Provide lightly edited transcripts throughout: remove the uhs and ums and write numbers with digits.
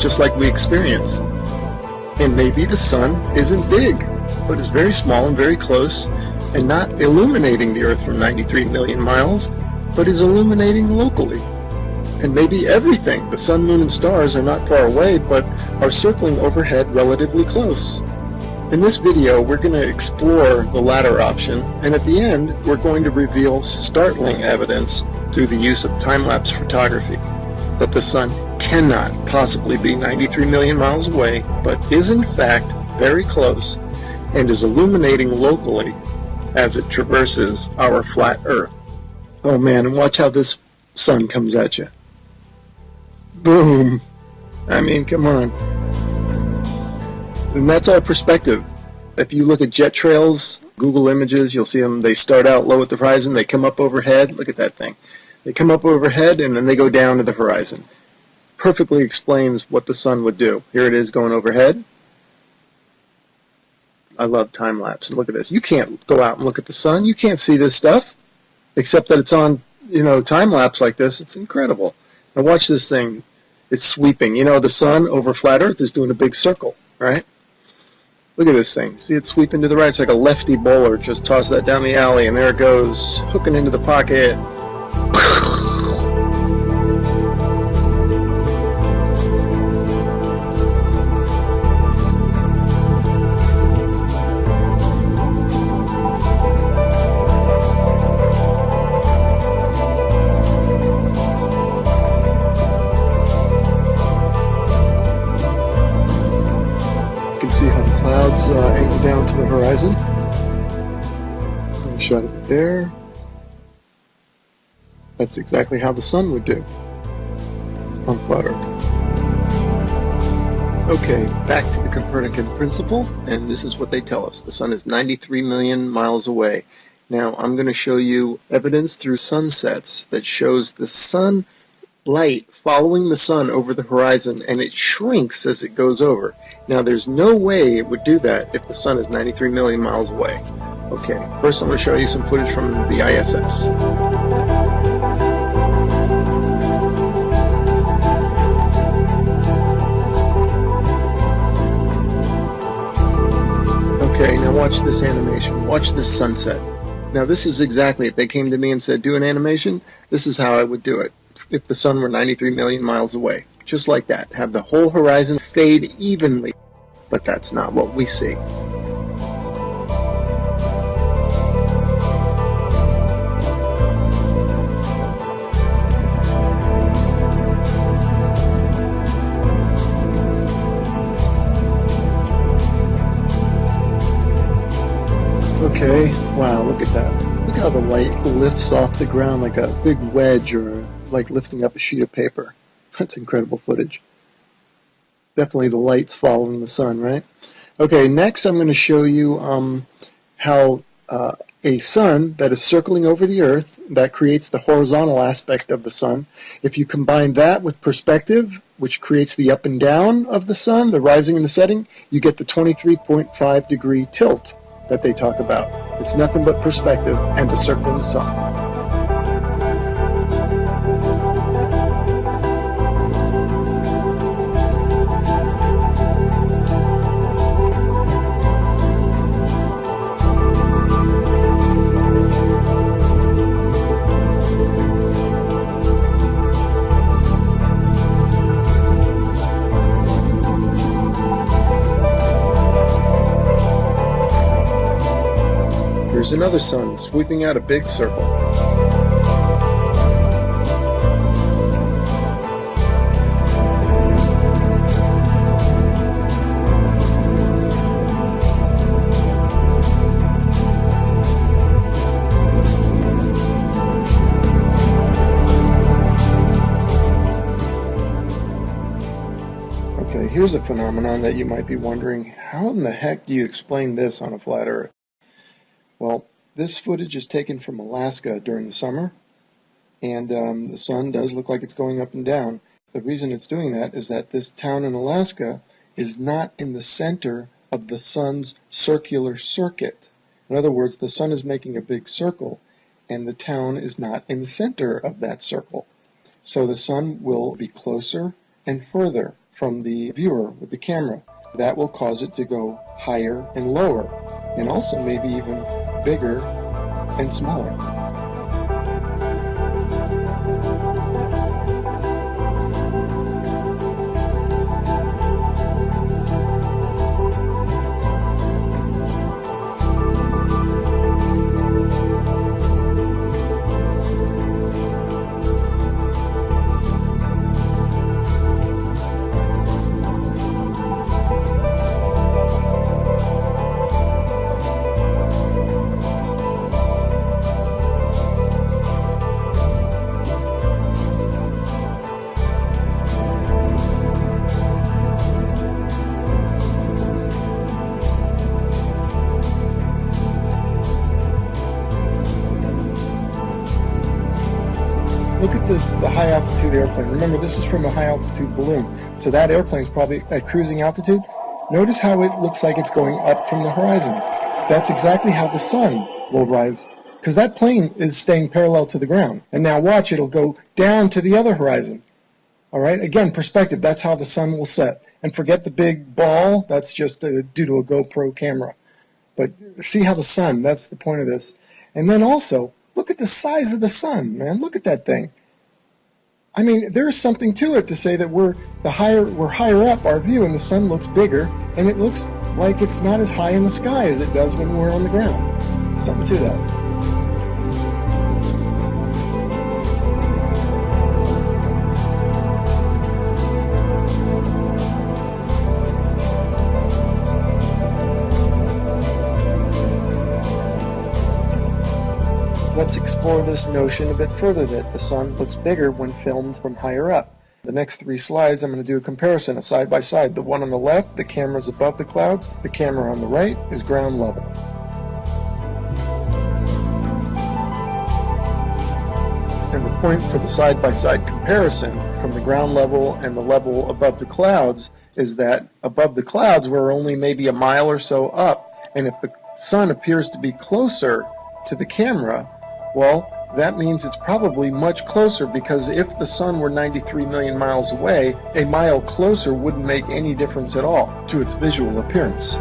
just like we experience. And maybe the sun isn't big, but is very small and very close, and not illuminating the Earth from 93 million miles, but is illuminating locally. And maybe everything, the sun, moon, and stars, are not far away, but are circling overhead relatively close. In this video, we're going to explore the latter option, and at the end, we're going to reveal startling evidence through the use of time-lapse photography that the sun cannot possibly be 93 million miles away, but is in fact very close and is illuminating locally as it traverses our flat Earth. Oh man, and watch how this sun comes at you. Boom! I mean, come on. And that's our perspective. If you look at jet trails, Google Images, you'll see them. They start out low at the horizon, they come up overhead. Look at that thing. They come up overhead and then they go down to the horizon. Perfectly explains what the sun would do. Here it is going overhead. I love time lapse. And look at this. You can't go out and look at the sun. You can't see this stuff, except that it's on, time lapse like this. It's incredible. Now watch this thing. It's sweeping. The sun over flat Earth is doing a big circle, right? Look at this thing. See it sweeping to the right? It's like a lefty bowler. Just toss that down the alley, and there it goes, hooking into the pocket. See how the clouds angle down to the horizon. And shot it there. That's exactly how the sun would do on flat Earth. Okay, back to the Copernican principle, and this is what they tell us. The sun is 93 million miles away. Now, I'm going to show you evidence through sunsets that shows the sun light following the sun over the horizon, and it shrinks as it goes over. Now there's no way it would do that if the sun is 93 million miles away. Okay, first I'm going to show you some footage from the ISS. Okay, now watch this animation. Watch this sunset. Now this is exactly, if they came to me and said do an animation, this is how I would do it. If the sun were 93 million miles away. Just like that. Have the whole horizon fade evenly. But that's not what we see. Okay, wow, look at that. Look how the light lifts off the ground like a big wedge, or like lifting up a sheet of paper. That's incredible footage. Definitely the light's following the sun, right? Okay, next I'm going to show you how a sun that is circling over the Earth, that creates the horizontal aspect of the sun. If you combine that with perspective, which creates the up and down of the sun, the rising and the setting, you get the 23.5 degree tilt that they talk about. It's nothing but perspective and the circling sun. Here's another sun sweeping out a big circle. Okay, here's a phenomenon that you might be wondering, how in the heck do you explain this on a flat Earth? Well, this footage is taken from Alaska during the summer, and the sun does look like it's going up and down. The reason it's doing that is that this town in Alaska is not in the center of the sun's circular circuit. In other words, the sun is making a big circle, and the town is not in the center of that circle. So the sun will be closer and further from the viewer with the camera. That will cause it to go higher and lower, and also maybe even bigger and smaller. Look at the high altitude airplane. Remember, this is from a high altitude balloon, so that airplane is probably at cruising altitude. Notice how it looks like it's going up from the horizon. That's exactly how the sun will rise, because that plane is staying parallel to the ground. And now watch, it'll go down to the other horizon. All right, again, perspective, that's how the sun will set. And forget the big ball, that's just due to a GoPro camera. But see how the sun, that's the point of this. And then also, look at the size of the sun, man. Look at that thing. I mean, there's something to it to say that we're higher up our view and the sun looks bigger, and it looks like it's not as high in the sky as it does when we're on the ground. Something to that. Let's explore this notion a bit further, that the sun looks bigger when filmed from higher up. The next 3 slides, I'm going to do a comparison, a side by side. The one on the left, the camera's above the clouds. The camera on the right is ground level. And the point for the side by side comparison from the ground level and the level above the clouds is that above the clouds we're only maybe a mile or so up, and if the sun appears to be closer to the camera, well, that means it's probably much closer, because if the sun were 93 million miles away, a mile closer wouldn't make any difference at all to its visual appearance.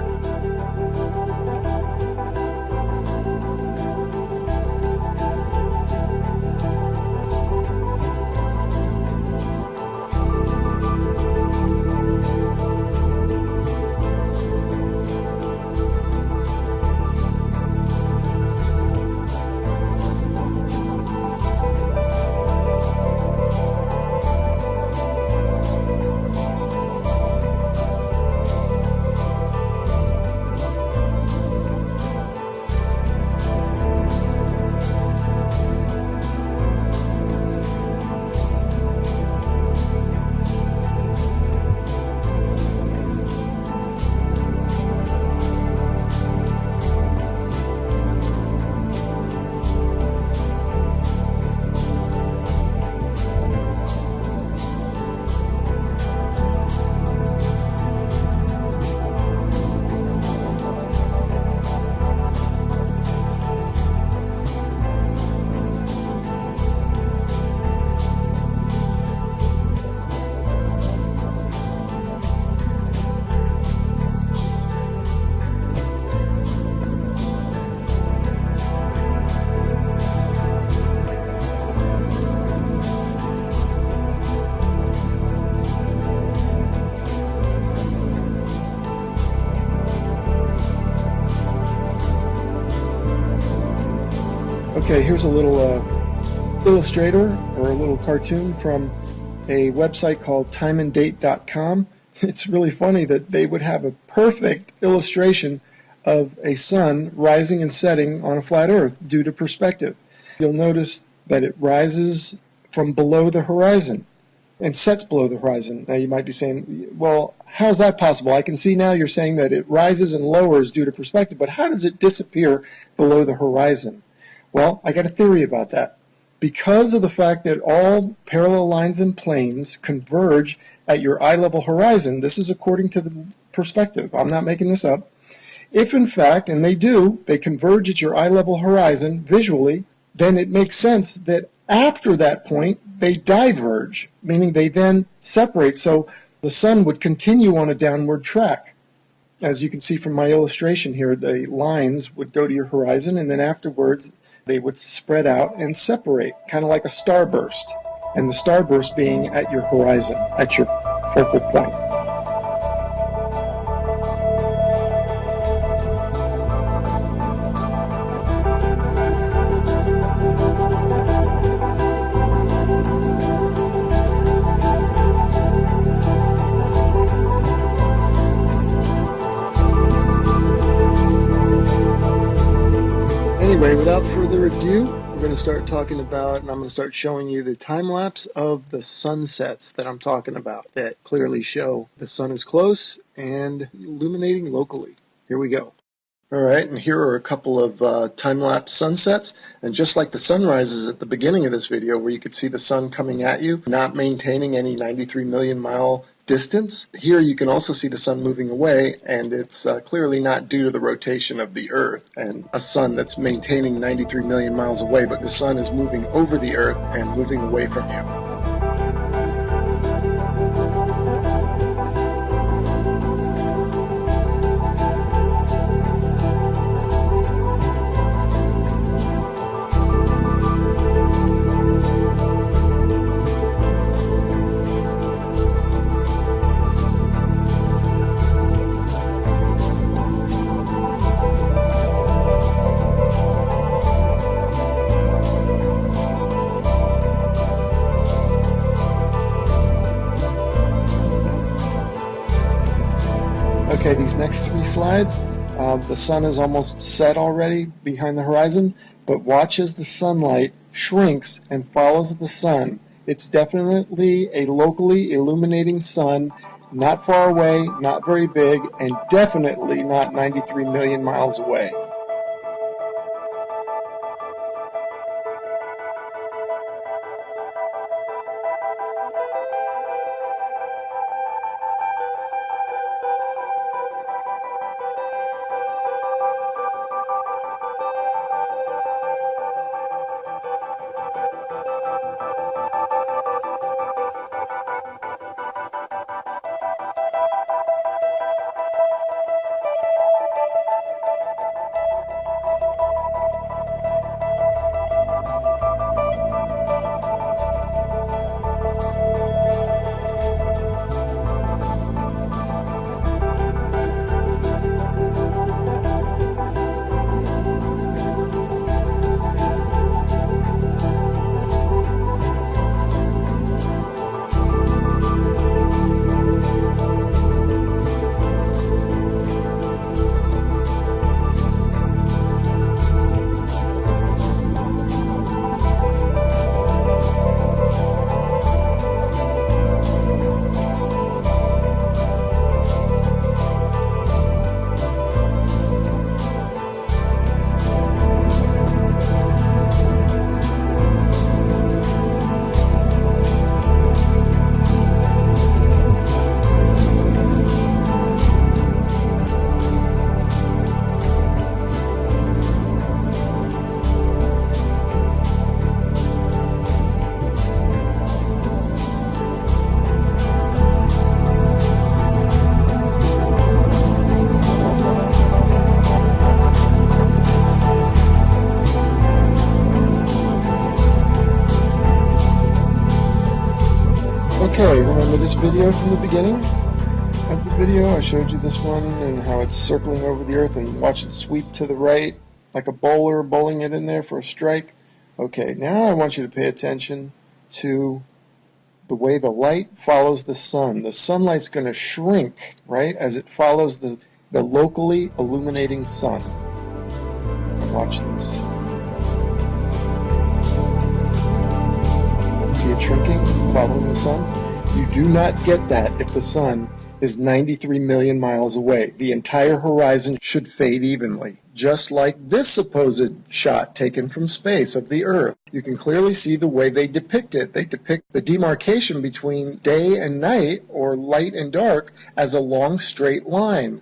Okay, here's a little illustrator or a little cartoon from a website called timeanddate.com. It's really funny that they would have a perfect illustration of a sun rising and setting on a flat earth due to perspective. You'll notice that it rises from below the horizon and sets below the horizon. Now you might be saying, well, how is that possible? I can see now you're saying that it rises and lowers due to perspective, but how does it disappear below the horizon? Well, I got a theory about that. Because of the fact that all parallel lines and planes converge at your eye level horizon, this is according to the perspective, I'm not making this up, if in fact, and they do, they converge at your eye level horizon visually, then it makes sense that after that point they diverge, meaning they then separate. So the sun would continue on a downward track. As you can see from my illustration here, the lines would go to your horizon, and then afterwards they would spread out and separate, kind of like a starburst, and the starburst being at your horizon, at your focal point. Anyway, without further ado, we're going to start talking about, and I'm going to start showing you the time lapse of the sunsets that I'm talking about that clearly show the sun is close and illuminating locally. Here we go. Alright, and here are a couple of time-lapse sunsets, and just like the sunrises at the beginning of this video where you could see the sun coming at you, not maintaining any 93 million mile distance, here you can also see the sun moving away, and it's clearly not due to the rotation of the Earth and a sun that's maintaining 93 million miles away, but the sun is moving over the Earth and moving away from you. Okay, these next three slides, the sun is almost set already behind the horizon, but watch as the sunlight shrinks and follows the sun. It's definitely a locally illuminating sun, not far away, not very big, and definitely not 93 million miles away. Okay, remember this video from the beginning of the video? I showed you this one and how it's circling over the Earth, and watch it sweep to the right like a bowler bowling it in there for a strike. Okay, now I want you to pay attention to the way the light follows the sun. The sunlight's going to shrink, right, as it follows the locally illuminating sun. Watch this. See it shrinking, following the sun? You do not get that if the sun is 93 million miles away. The entire horizon should fade evenly, just like this supposed shot taken from space of the Earth. You can clearly see the way they depict it. They depict the demarcation between day and night, or light and dark, as a long straight line.